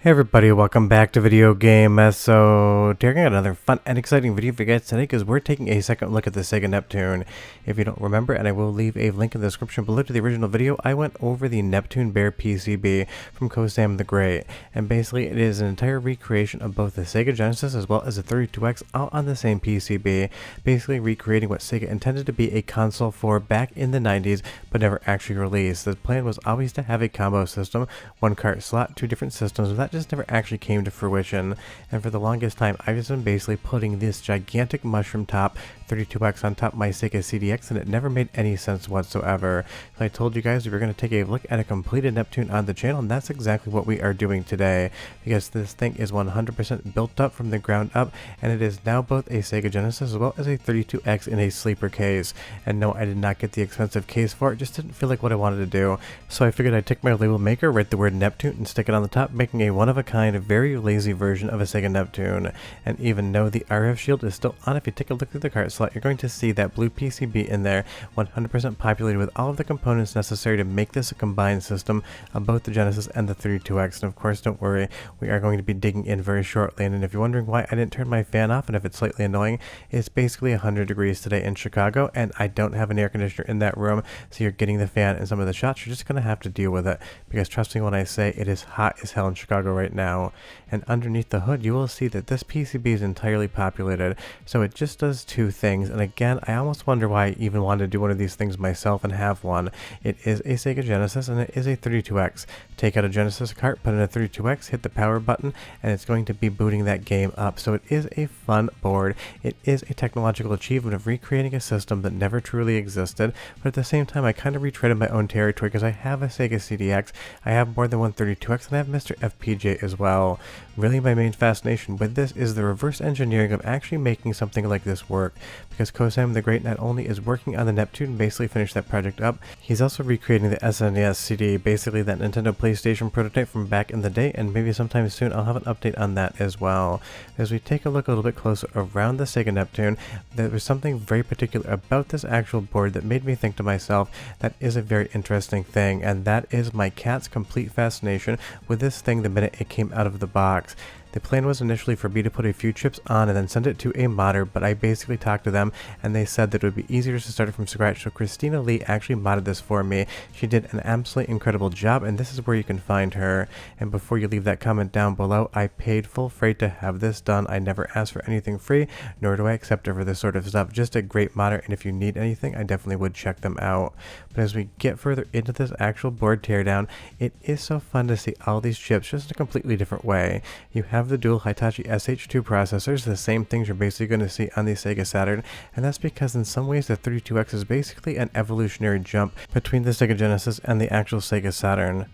Hey everybody, welcome back to Video Game. So, today I got another fun and exciting video for you guys today because we're taking a second look at the Sega Neptune. If you don't remember, and I will leave a link in the description below to the original video, I went over the Neptune Bear PCB from Cosam the Great. And basically, it is an entire recreation of both the Sega Genesis as well as the 32X all on the same PCB, basically recreating what Sega intended to be a console for back in the 90s, but never actually released. The plan was always to have a combo system, one cart slot, two different systems, and that just never actually came to fruition. And for the longest time, I've just been basically putting this gigantic mushroom top 32X on top of my Sega CDX, and it never made any sense whatsoever. So I told you guys we were going to take a look at a completed Neptune on the channel, and that's exactly what we are doing today, because this thing is 100% built up from the ground up, and it is now both a Sega Genesis as well as a 32X in a sleeper case. And no, I did not get the expensive case for it, just didn't feel like what I wanted to do. So I figured I'd take my label maker, write the word Neptune, and stick it on the top, making a one-of-a-kind, very lazy version of a Sega Neptune. And even though the RF shield is still on, if you take a look through the cart slot, you're going to see that blue PCB in there, 100% populated with all of the components necessary to make this a combined system of both the Genesis and the 32X. And of course, don't worry, we are going to be digging in very shortly. And if you're wondering why I didn't turn my fan off, and if it's slightly annoying, it's basically 100 degrees today in Chicago, and I don't have an air conditioner in that room, so you're getting the fan in some of the shots. You're just going to have to deal with it, because trust me when I say it is hot as hell in Chicago right now. And underneath the hood, you will see that this PCB is entirely populated, so it just does two things. And again, I almost wonder why I even wanted to do one of these things myself and have one. It is a Sega Genesis and it is a 32X. Take out a Genesis cart, put in a 32X, hit the power button, and it's going to be booting that game up. So it is a fun board. It is a technological achievement of recreating a system that never truly existed, but at the same time I kind of retreaded my own territory because I have a Sega CDX, I have more than one 32X, and I have Mr. FPJ as well. Really, my main fascination with this is the reverse engineering of actually making something like this work, because Cosam the Great not only is working on the Neptune, basically finished that project up, he's also recreating the SNES CD, basically that Nintendo PlayStation prototype from back in the day, and maybe sometime soon I'll have an update on that as well. As we take a look a little bit closer around the Sega Neptune, there was something very particular about this actual board that made me think to myself, that is a very interesting thing, and that is my cat's complete fascination with this thing the minute it came out of the box. The plan was initially for me to put a few chips on and then send it to a modder, but I basically talked to them and they said that it would be easier to start it from scratch, so Christina Lee actually modded this for me. She did an absolutely incredible job, and this is where you can find her. And before you leave that comment down below, I paid full freight to have this done. I never asked for anything free, nor do I accept it for this sort of stuff. Just a great modder, and if you need anything, I definitely would check them out. But as we get further into this actual board teardown, it is so fun to see all these chips just in a completely different way. You have the dual Hitachi SH2 processors, the same things you're basically going to see on the Sega Saturn, and that's because in some ways the 32X is basically an evolutionary jump between the Sega Genesis and the actual Sega Saturn.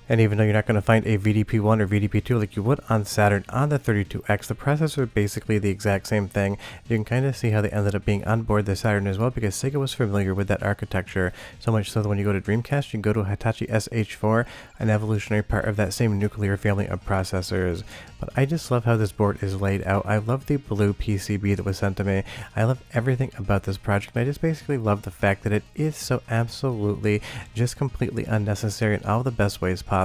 And even though you're not going to find a VDP1 or VDP2 like you would on Saturn on the 32X, the processors are basically the exact same thing. You can kind of see how they ended up being on board the Saturn as well, because Sega was familiar with that architecture, so much so that when you go to Dreamcast, you go to Hitachi SH4, an evolutionary part of that same nuclear family of processors. But I just love how this board is laid out. I love the blue PCB that was sent to me. I love everything about this project, and I just basically love the fact that it is so absolutely just completely unnecessary in all the best ways possible.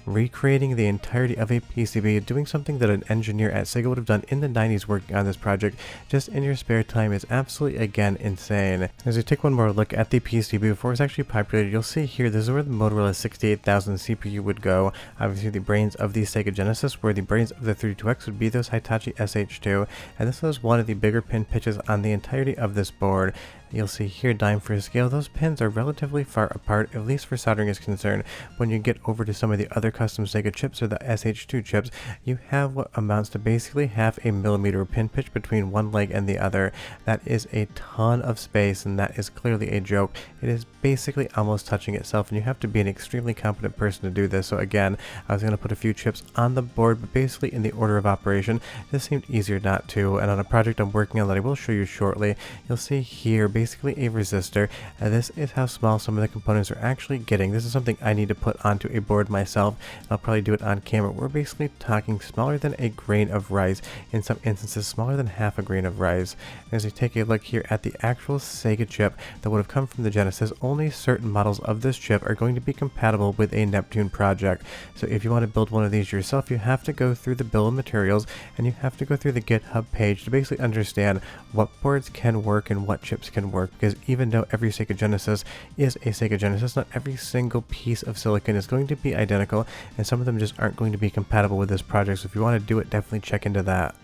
Recreating the entirety of a PCB, doing something that an engineer at Sega would have done in the 90s working on this project just in your spare time, is absolutely, again, insane. As we take one more look at the PCB before it's actually populated, you'll see here this is where the Motorola 68000 CPU would go. Obviously the brains of the Sega Genesis, where the brains of the 32X would be those Hitachi SH2, and this was one of the bigger pin pitches on the entirety of this board. You'll see here, dime for scale, those pins are relatively far apart, at least for soldering is concerned. When you get over to some of the other custom Sega chips or the SH2 chips, you have what amounts to basically half a millimeter pin pitch between one leg and the other. That is a ton of space, and that is clearly a joke. It is basically almost touching itself, and you have to be an extremely competent person to do this. So again, I was going to put a few chips on the board, but basically in the order of operation, this seemed easier not to. And on a project I'm working on that I will show you shortly, you'll see here basically a resistor, and this is how small some of the components are actually getting. This is something I need to put onto a board myself, and I'll probably do it on camera. We're basically talking smaller than a grain of rice, in some instances smaller than half a grain of rice. And as we take a look here at the actual Sega chip that would have come from the Genesis, only certain models of this chip are going to be compatible with a Neptune project. So if you want to build one of these yourself, you have to go through the bill of materials, and you have to go through the GitHub page to basically understand what boards can work and what chips can work, because even though every Sega Genesis is a Sega Genesis, not every single piece of silicon is going to be identical, and some of them just aren't going to be compatible with this project. So if you want to do it, definitely check into that.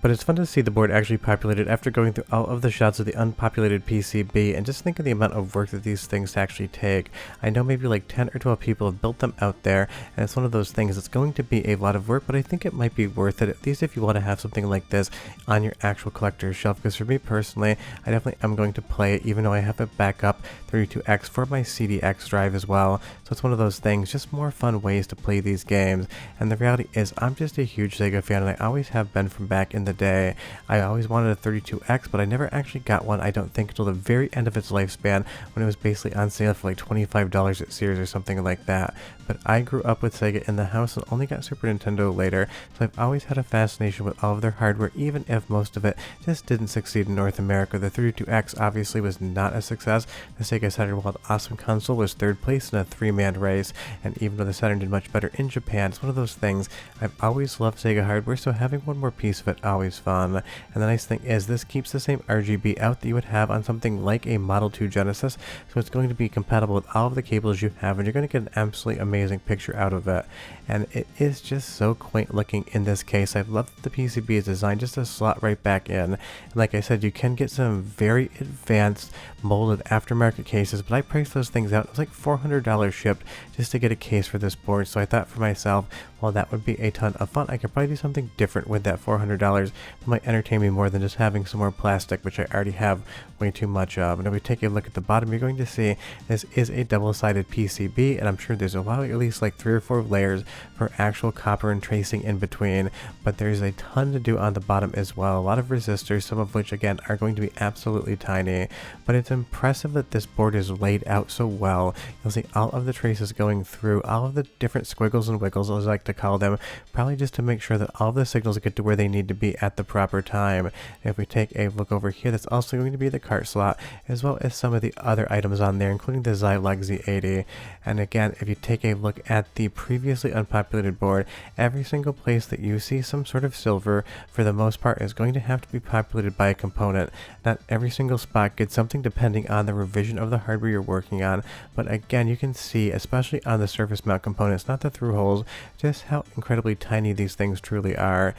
But it's fun to see the board actually populated after going through all of the shots of the unpopulated PCB, and just think of the amount of work that these things actually take. I know maybe like 10 or 12 people have built them out there, and it's one of those things that's going to be a lot of work, but I think it might be worth it, at least if you want to have something like this on your actual collector's shelf, because for me personally, I definitely am going to play it, even though I have a backup 32X for my CDX drive as well. So it's one of those things, just more fun ways to play these games. And the reality is, I'm just a huge Sega fan, and I always have been from back in the day. I always wanted a 32X, but I never actually got one, I don't think, until the very end of its lifespan, when it was basically on sale for like $25 at Sears or something like that. But I grew up with Sega in the house and only got Super Nintendo later, so I've always had a fascination with all of their hardware, even if most of it just didn't succeed in North America. The 32X obviously was not a success. The Sega Saturn, while an awesome console, was third place in a three-man race, and even though the Saturn did much better in Japan, it's one of those things. I've always loved Sega hardware, so having one more piece of it always fun. And the nice thing is, this keeps the same RGB out that you would have on something like a Model 2 Genesis, so it's going to be compatible with all of the cables you have, and you're going to get an absolutely amazing picture out of it. And it is just so quaint looking in this case. I've loved that the PCB is designed just to slot right back in, and like I said, you can get some very advanced molded aftermarket cases, but I priced those things out. It was like $400 shipped just to get a case for this board, so I thought for myself, well, that would be a ton of fun. I could probably do something different with that $400 that might entertain me more than just having some more plastic, which I already have way too much of. And if we take a look at the bottom, you're going to see this is a double-sided PCB, and I'm sure there's a lot, at least like 3 or 4 layers for actual copper and tracing in between, but there's a ton to do on the bottom as well. A lot of resistors, some of which again are going to be absolutely tiny, but it's impressive that this board is laid out so well. You'll see all of the traces going through, all of the different squiggles and wiggles, as I like to call them, probably just to make sure that all of the signals get to where they need to be at the proper time. And if we take a look over here, that's also going to be the cart slot, as well as some of the other items on there, including the Zilog Z80. And again, if you take a look at the previously unpopulated board, every single place that you see some sort of silver, for the most part, is going to have to be populated by a component. Not every single spot gets something depending on the revision of the hardware you're working on, but again, you can see, especially on the surface mount components, not the through holes, just how incredibly tiny these things truly are.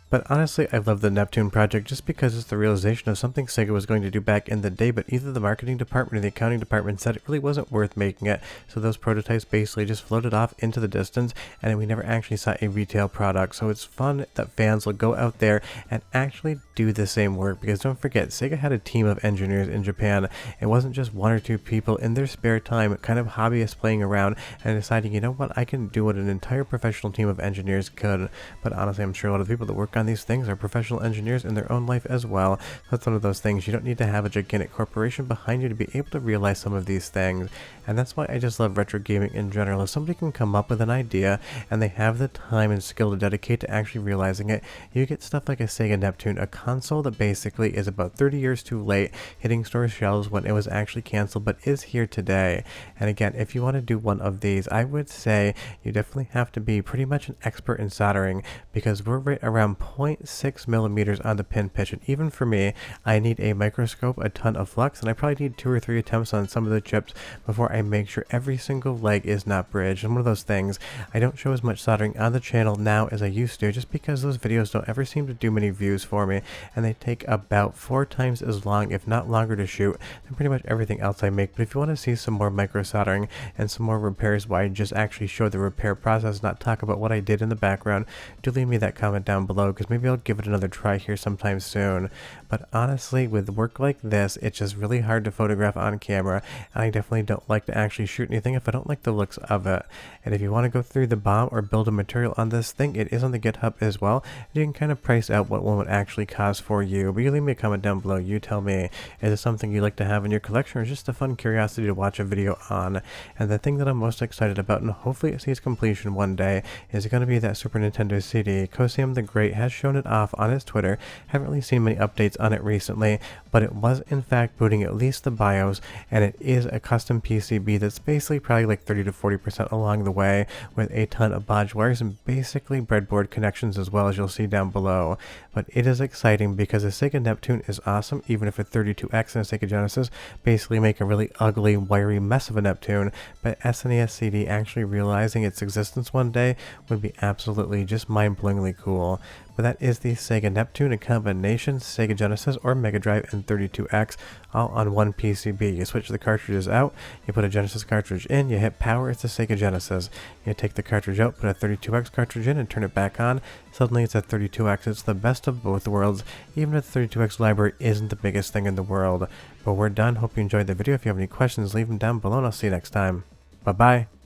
But honestly, I love the Neptune project just because it's the realization of something Sega was going to do back in the day, but either the marketing department or the accounting department said it really wasn't worth making it, so those prototypes basically just floated off into the distance, and we never actually saw a retail product. So it's fun that fans will go out there and actually do the same work, because don't forget, Sega had a team of engineers in Japan. It wasn't just 1 or 2 people in their spare time, kind of hobbyists playing around and deciding, you know what, I can do what an entire professional team of engineers could. But honestly, I'm sure a lot of the people that work on these things are professional engineers in their own life as well. That's one of those things, you don't need to have a gigantic corporation behind you to be able to realize some of these things. And that's why I just love retro gaming in general. If somebody can come up with an idea and they have the time and skill to dedicate to actually realizing it, you get stuff like a Sega Neptune, a console that basically is about 30 years too late, hitting store shelves when it was actually canceled, but is here today. And again, if you want to do one of these, I would say you definitely have to be pretty much an expert in soldering, because we're right around 0.6 millimeters on the pin pitch, and even for me, I need a microscope, a ton of flux, and I probably need 2 or 3 attempts on some of the chips before I make sure every single leg is not bridged. And one of those things, I don't show as much soldering on the channel now as I used to, just because those videos don't ever seem to do many views for me, and they take about 4 times as long, if not longer, to shoot than pretty much everything else I make. But if you want to see some more micro soldering and some more repairs where I just actually show the repair process, not talk about what I did in the background, do leave me that comment down below, because maybe I'll give it another try here sometime soon. But honestly, with work like this, it's just really hard to photograph on camera, and I definitely don't like to actually shoot anything if I don't like the looks of it. And if you want to go through the BOM or build a material on this thing, it is on the GitHub as well. You can kind of price out what one would actually cost for you. But you leave me a comment down below. You tell me, is it something you like to have in your collection, or just a fun curiosity to watch a video on? And the thing that I'm most excited about, and hopefully it sees completion one day, is going to be that Super Nintendo CD. Cosam the Great has shown it off on his Twitter. Haven't really seen many updates on it recently, but it was in fact booting at least the BIOS, and it is a custom PCB that's basically probably like 30 to 40% along the way, with a ton of bodge wires and basically breadboard connections as well, as you'll see down below. But it is exciting because the Sega Neptune is awesome, even if a 32X and a Sega Genesis basically make a really ugly, wiry mess of a Neptune. But SNES CD actually realizing its existence one day would be absolutely just mind-blowingly cool. But that is the Sega Neptune, a combination Sega Genesis or Mega Drive and 32X, all on one PCB. You switch the cartridges out, you put a Genesis cartridge in, you hit power, it's a Sega Genesis. You take the cartridge out, put a 32X cartridge in, and turn it back on. Suddenly it's a 32X. It's the best of both worlds, even if the 32X library isn't the biggest thing in the world. But we're done. Hope you enjoyed the video. If you have any questions, leave them down below, and I'll see you next time. Bye-bye.